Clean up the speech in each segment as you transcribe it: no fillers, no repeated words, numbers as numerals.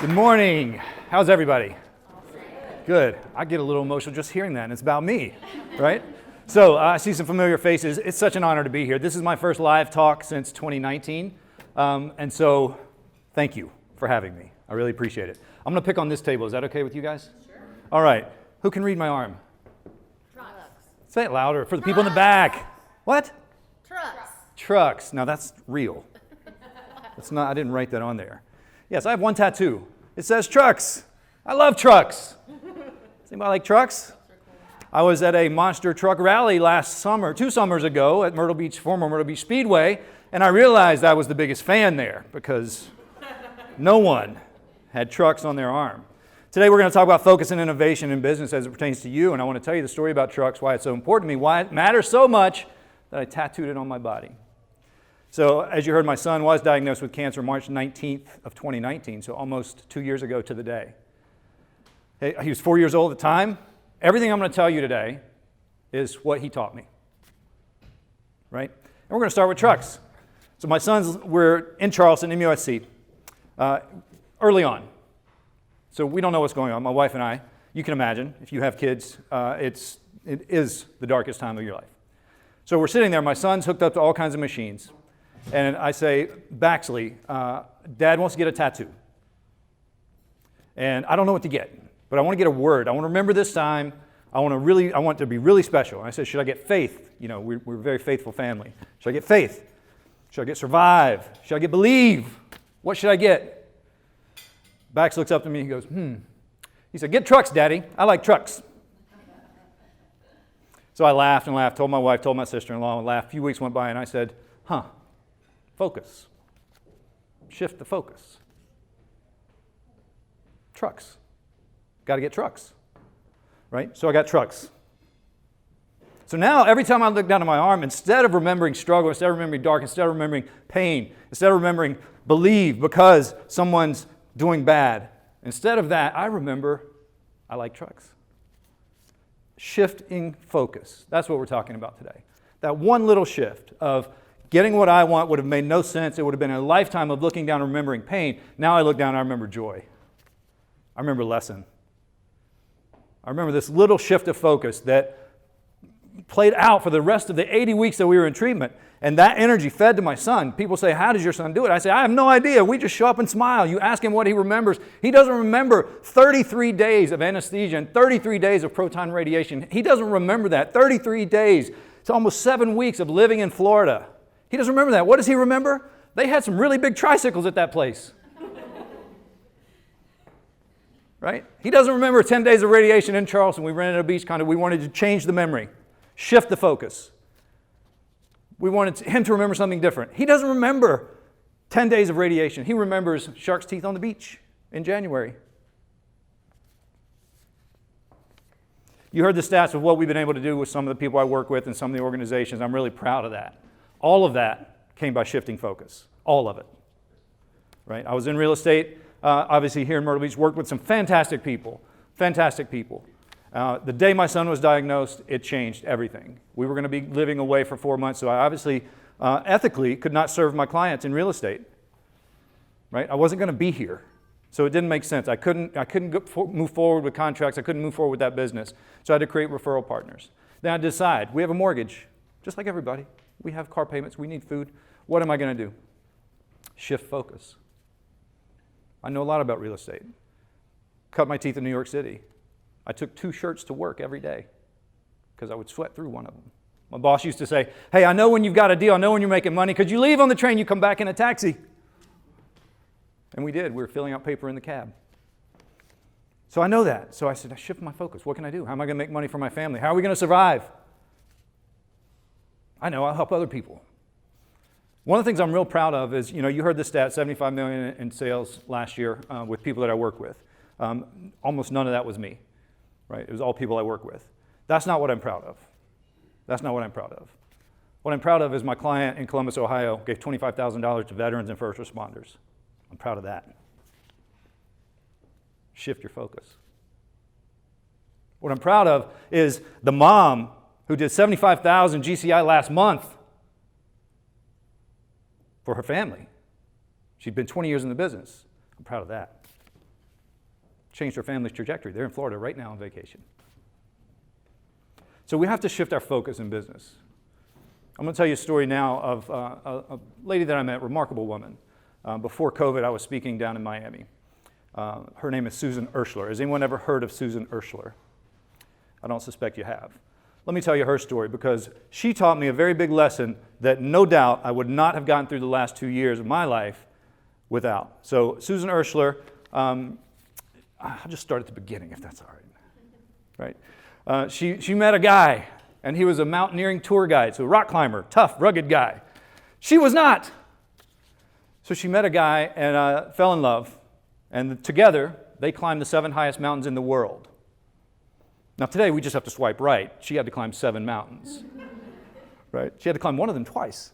Good morning. How's everybody? Good. I get a little emotional just hearing that, and it's about me, right? So I see some familiar faces. It's such an honor to be here. This is my first live talk since 2019, and so thank you for having me. I really appreciate it. I'm going to pick on this table. Is that okay with you guys? Sure. All right. Who can read my arm? Trucks. Say it louder for the people in the back. What? Trucks. Trucks. Now that's real. That's not. I didn't write that on there. Yes, I have one tattoo. It says trucks. I love trucks. Does anybody like trucks? I was at a monster truck rally last summer, 2 summers ago at former Myrtle Beach Speedway, and I realized I was the biggest fan there because no one had trucks on their arm. Today we're going to talk about focus and innovation in business as it pertains to you, and I want to tell you the story about trucks, why it's so important to me, why it matters so much that I tattooed it on my body. So as you heard, my son was diagnosed with cancer March 19th of 2019, so almost 2 years ago to the day. He was 4 years old at the time. Everything I'm going to tell you today is what he taught me, right? And we're going to start with trucks. So my sons were in Charleston, MUSC, early on. So we don't know what's going on, my wife and I. You can imagine, if you have kids, it is the darkest time of your life. So we're sitting there, my son's hooked up to all kinds of machines. And I say, Baxley, Dad wants to get a tattoo. And I don't know what to get, but I want to get a word. I want to remember this time. I want it to be really special. And I said, should I get faith? You know, we're a very faithful family. Should I get faith? Should I get survive? Should I get believe? What should I get? Bax looks up to me and he goes, He said, get trucks, Daddy. I like trucks. So I laughed and laughed, told my wife, told my sister-in-law, and laughed. A few weeks went by and I said, focus. Shift the focus. Trucks. Got to get trucks. Right? So I got trucks. So now every time I look down at my arm, instead of remembering struggle, instead of remembering dark, instead of remembering pain, instead of remembering believe because someone's doing bad, instead of that, I remember I like trucks. Shifting focus. That's what we're talking about today. That one little shift of getting what I want would have made no sense. It would have been a lifetime of looking down and remembering pain. Now I look down and I remember joy. I remember lesson. I remember this little shift of focus that played out for the rest of the 80 weeks that we were in treatment. And that energy fed to my son. People say, how does your son do it? I say, I have no idea. We just show up and smile. You ask him what he remembers. He doesn't remember 33 days of anesthesia and 33 days of proton radiation. He doesn't remember that. 33 days. It's almost 7 weeks of living in Florida. He doesn't remember that. What does he remember? They had some really big tricycles at that place. Right? He doesn't remember 10 days of radiation in Charleston. We rented a beach condo. We wanted to change the memory, shift the focus. We wanted him to remember something different. He doesn't remember 10 days of radiation. He remembers shark's teeth on the beach in January. You heard the stats of what we've been able to do with some of the people I work with and some of the organizations. I'm really proud of that. All of that came by shifting focus. All of it. Right? I was in real estate, obviously here in Myrtle Beach, worked with some fantastic people. Fantastic people. The day my son was diagnosed, it changed everything. We were going to be living away for 4 months, so I obviously, ethically, could not serve my clients in real estate. Right? I wasn't going to be here. So it didn't make sense. I couldn't move forward with contracts. I couldn't move forward with that business. So I had to create referral partners. Then I decide, we have a mortgage, just like everybody. We have car payments. We need food. What am I going to do? Shift focus. I know a lot about real estate. Cut my teeth in New York City. I took 2 shirts to work every day because I would sweat through one of them. My boss used to say, hey, I know when you've got a deal. I know when you're making money. Could you leave on the train? You come back in a taxi. And we did. We were filling out paper in the cab. So I know that. So I said, I shift my focus. What can I do? How am I going to make money for my family? How are we going to survive? I know, I'll help other people. One of the things I'm real proud of is, you heard the stat, $75 million in sales last year with people that I work with. Almost none of that was me, right? It was all people I work with. That's not what I'm proud of. That's not what I'm proud of. What I'm proud of is my client in Columbus, Ohio, gave $25,000 to veterans and first responders. I'm proud of that. Shift your focus. What I'm proud of is the mom who did 75,000 GCI last month for her family. She'd been 20 years in the business. I'm proud of that. changed her family's trajectory. They're in Florida right now on vacation. So we have to shift our focus in business. I'm going to tell you a story now of a lady that I met, a remarkable woman. Before COVID, I was speaking down in Miami. Her name is Susan Urschler. Has anyone ever heard of Susan Urschler? I don't suspect you have. Let me tell you her story, because she taught me a very big lesson that no doubt I would not have gotten through the last 2 years of my life without. So Susan Urschler, I'll just start at the beginning if that's all right. Right? She met a guy, and he was a mountaineering tour guide, so a rock climber, tough, rugged guy. She was not. So she met a guy and fell in love, and together they climbed the 7 highest mountains in the world. Now today we just have to swipe right. She had to climb 7 mountains, right? She had to climb one of them twice.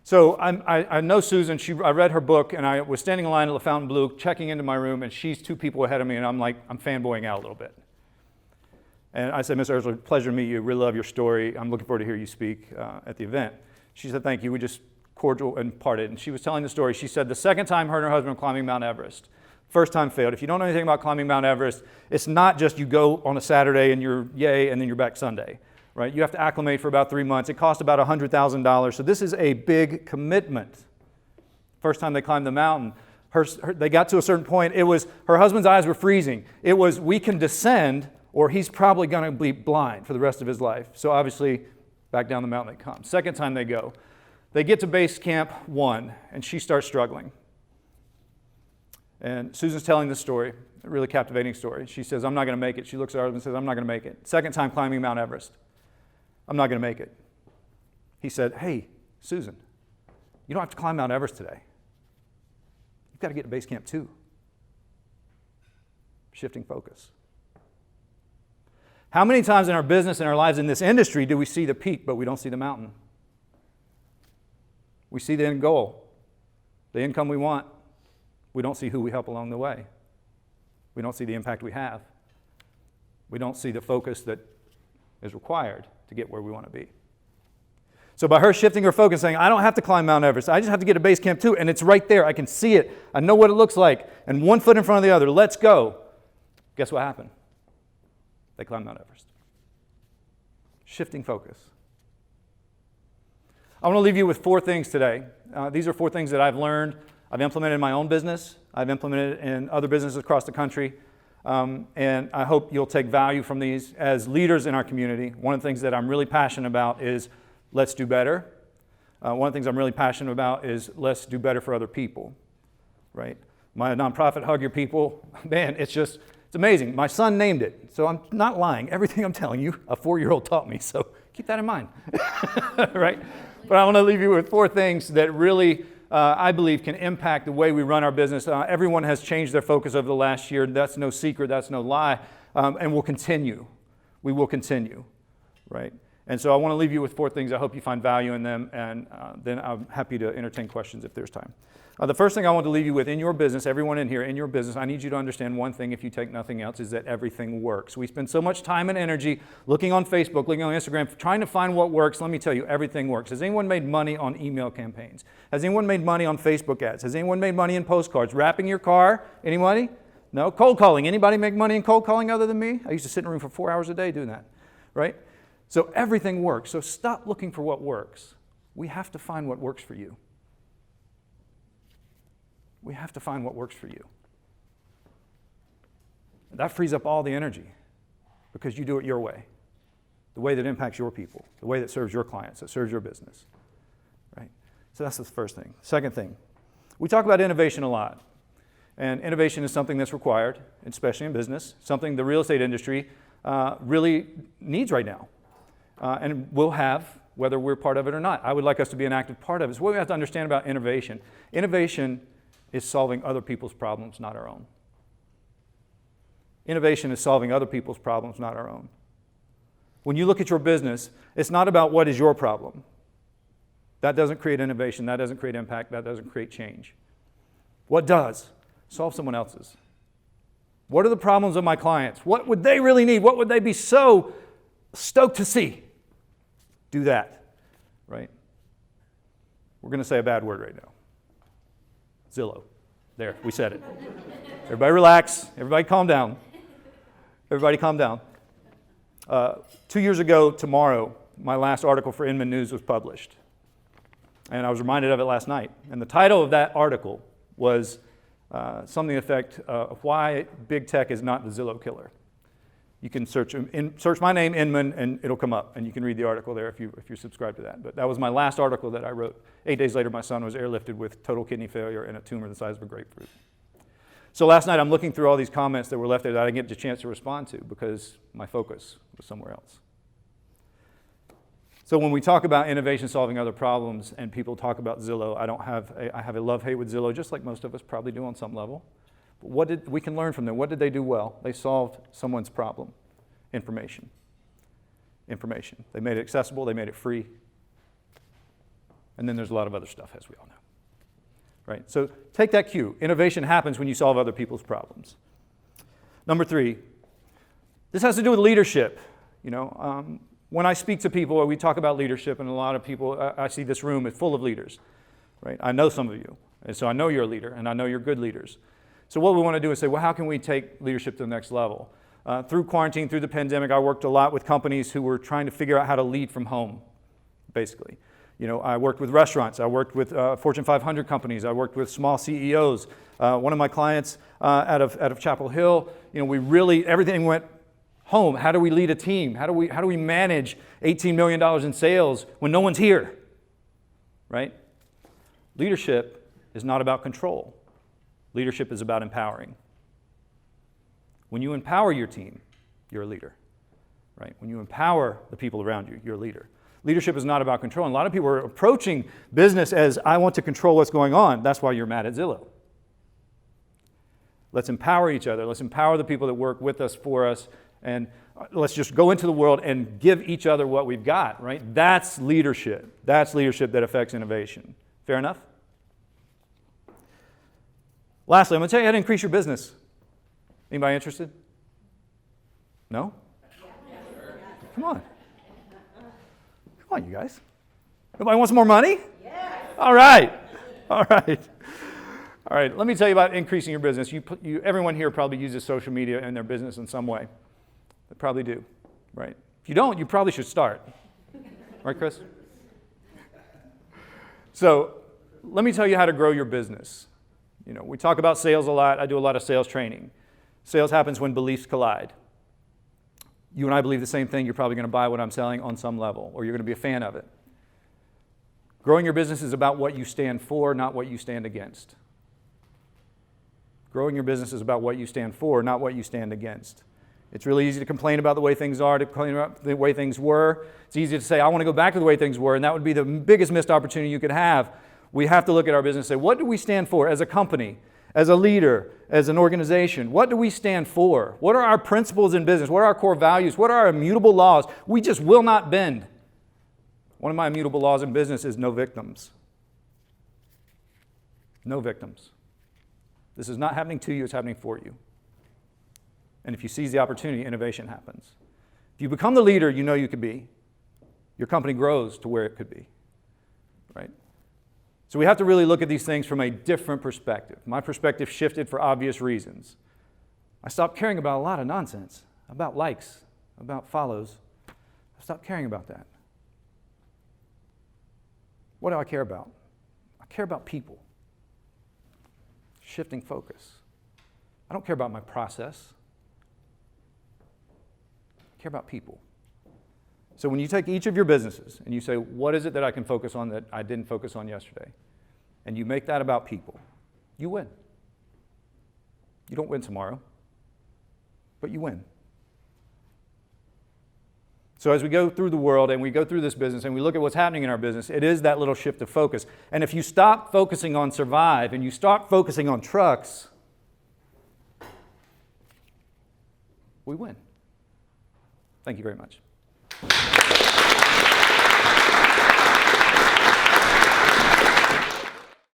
So I know Susan. I read her book, and I was standing in line at La Fontainebleau, checking into my room, and she's 2 people ahead of me, and I'm fanboying out a little bit. And I said, Ms. Urschler, pleasure to meet you. Really love your story. I'm looking forward to hear you speak at the event. She said, thank you. We just cordial and parted. And she was telling the story. She said the second time her and her husband were climbing Mount Everest. First time failed. If you don't know anything about climbing Mount Everest, it's not just you go on a Saturday and you're yay, and then you're back Sunday, right? You have to acclimate for about 3 months. It costs about $100,000. So this is a big commitment. First time they climbed the mountain, they got to a certain point. It was, her husband's eyes were freezing. It was, we can descend, or he's probably going to be blind for the rest of his life. So obviously, back down the mountain they come. Second time they go. They get to base camp 1, and she starts struggling. And Susan's telling this story, a really captivating story. She says, I'm not going to make it. She looks at her husband and says, I'm not going to make it. Second time climbing Mount Everest. I'm not going to make it. He said, hey, Susan, you don't have to climb Mount Everest today. You've got to get to base camp 2. Shifting focus. How many times in our business and our lives in this industry do we see the peak, but we don't see the mountain? We see the end goal, the income we want. We don't see who we help along the way. We don't see the impact we have. We don't see the focus that is required to get where we want to be. So by her shifting her focus, saying, I don't have to climb Mount Everest. I just have to get to base camp 2, and it's right there. I can see it. I know what it looks like. And 1 foot in front of the other. Let's go. Guess what happened? They climbed Mount Everest. Shifting focus. I want to leave you with 4 things today. These are 4 things that I've learned. I've implemented in my own business. I've implemented in other businesses across the country. And I hope you'll take value from these as leaders in our community. One of the things that I'm really passionate about is let's do better. One of the things I'm really passionate about is let's do better for other people, right? My nonprofit, Hug Your People, man, it's amazing. My son named it, so I'm not lying. Everything I'm telling you, a 4-year-old taught me, so keep that in mind, right? But I want to leave you with 4 things that really, I believe, can impact the way we run our business. Everyone has changed their focus over the last year. That's no secret. That's no lie. And we'll continue. We will continue, right? And so I want to leave you with 4 things. I hope you find value in them, and then I'm happy to entertain questions if there's time. The first thing I want to leave you with in your business, everyone in here, in your business, I need you to understand one thing, if you take nothing else, is that everything works. We spend so much time and energy looking on Facebook, looking on Instagram, trying to find what works. Let me tell you, everything works. Has anyone made money on email campaigns? Has anyone made money on Facebook ads? Has anyone made money in postcards? Wrapping your car? Anybody? No? Cold calling. Anybody make money in cold calling other than me? I used to sit in a room for 4 hours a day doing that, right? So everything works. So stop looking for what works. We have to find what works for you. We have to find what works for you. That frees up all the energy because you do it your way, the way that impacts your people, the way that serves your clients, that serves your business, right? So that's the first thing. Second thing, we talk about innovation a lot, and innovation is something that's required, especially in business, something the real estate industry really needs right now, and will have, whether we're part of it or not. I would like us to be an active part of it. So what we have to understand about innovation, innovation is solving other people's problems, not our own. Innovation is solving other people's problems, not our own. When you look at your business, it's not about what is your problem. That doesn't create innovation, that doesn't create impact, that doesn't create change. What does? Solve someone else's. What are the problems of my clients? What would they really need? What would they be so stoked to see? Do that, right? We're going to say a bad word right now. Zillow. There, we said it. Everybody relax. Everybody calm down. Everybody calm down. 2 years ago tomorrow, my last article for Inman News was published. And I was reminded of it last night. And the title of that article was something to the effect of why big tech is not the Zillow killer. You can search my name, Inman, and it'll come up. And you can read the article there if you subscribe to that. But that was my last article that I wrote. 8 days later, my son was airlifted with total kidney failure and a tumor the size of a grapefruit. So last night, I'm looking through all these comments that were left there that I didn't get the chance to respond to because my focus was somewhere else. So when we talk about innovation solving other problems and people talk about Zillow, I have a love-hate with Zillow, just like most of us probably do on some level. But we can learn from them. What did they do well? They solved someone's problem. Information. They made it accessible. They made it free. And then there's a lot of other stuff, as we all know. Right? So take that cue. Innovation happens when you solve other people's problems. Number 3, this has to do with leadership. When I speak to people, we talk about leadership, and a lot of people, I see this room is full of leaders. Right? I know some of you, and so I know you're a leader, and I know you're good leaders. So what we want to do is say, well, how can we take leadership to the next level? Through quarantine, through the pandemic, I worked a lot with companies who were trying to figure out how to lead from home, basically. I worked with restaurants. I worked with Fortune 500 companies. I worked with small CEOs. One of my clients out of Chapel Hill, everything went home. How do we lead a team? How do we manage $18 million in sales when no one's here? Right? Leadership is not about control. Leadership is about empowering. When you empower your team, you're a leader. Right? When you empower the people around you, you're a leader. Leadership is not about control. And a lot of people are approaching business as, I want to control what's going on. That's why you're mad at Zillow. Let's empower each other. Let's empower the people that work with us, for us, and let's just go into the world and give each other what we've got, right? That's leadership. That's leadership that affects innovation. Fair enough? Lastly, I'm going to tell you how to increase your business. Anybody interested? No? Come on. Come on, you guys. Nobody wants more money? Yes. All right. Let me tell you about increasing your business. Everyone here probably uses social media in their business in some way. They probably do, right? If you don't, you probably should start. Right, Chris? So let me tell you how to grow your business. We talk about sales a lot. I do a lot of sales training. Sales happens when beliefs collide. You and I believe the same thing. You're probably going to buy what I'm selling on some level, or you're going to be a fan of it. Growing your business is about what you stand for, not what you stand against. Growing your business is about what you stand for, not what you stand against. It's really easy to complain about the way things are, to complain about the way things were. It's easy to say, I want to go back to the way things were, and that would be the biggest missed opportunity you could have. We have to look at our business and say, what do we stand for as a company, as a leader, as an organization? What do we stand for? What are our principles in business? What are our core values? What are our immutable laws? We just will not bend. One of my immutable laws in business is no victims. No victims. This is not happening to you, it's happening for you. And if you seize the opportunity, innovation happens. If you become the leader you know you could be, your company grows to where it could be. Right? So we have to really look at these things from a different perspective. My perspective shifted for obvious reasons. I stopped caring about a lot of nonsense, about likes, about follows. I stopped caring about that. What do I care about? I care about people. Shifting focus. I don't care about my process. I care about people. So when you take each of your businesses and you say, what is it that I can focus on that I didn't focus on yesterday? And you make that about people, you win. You don't win tomorrow, but you win. So as we go through the world and we go through this business and we look at what's happening in our business, it is that little shift of focus. And if you stop focusing on survive and you start focusing on trucks, we win. Thank you very much.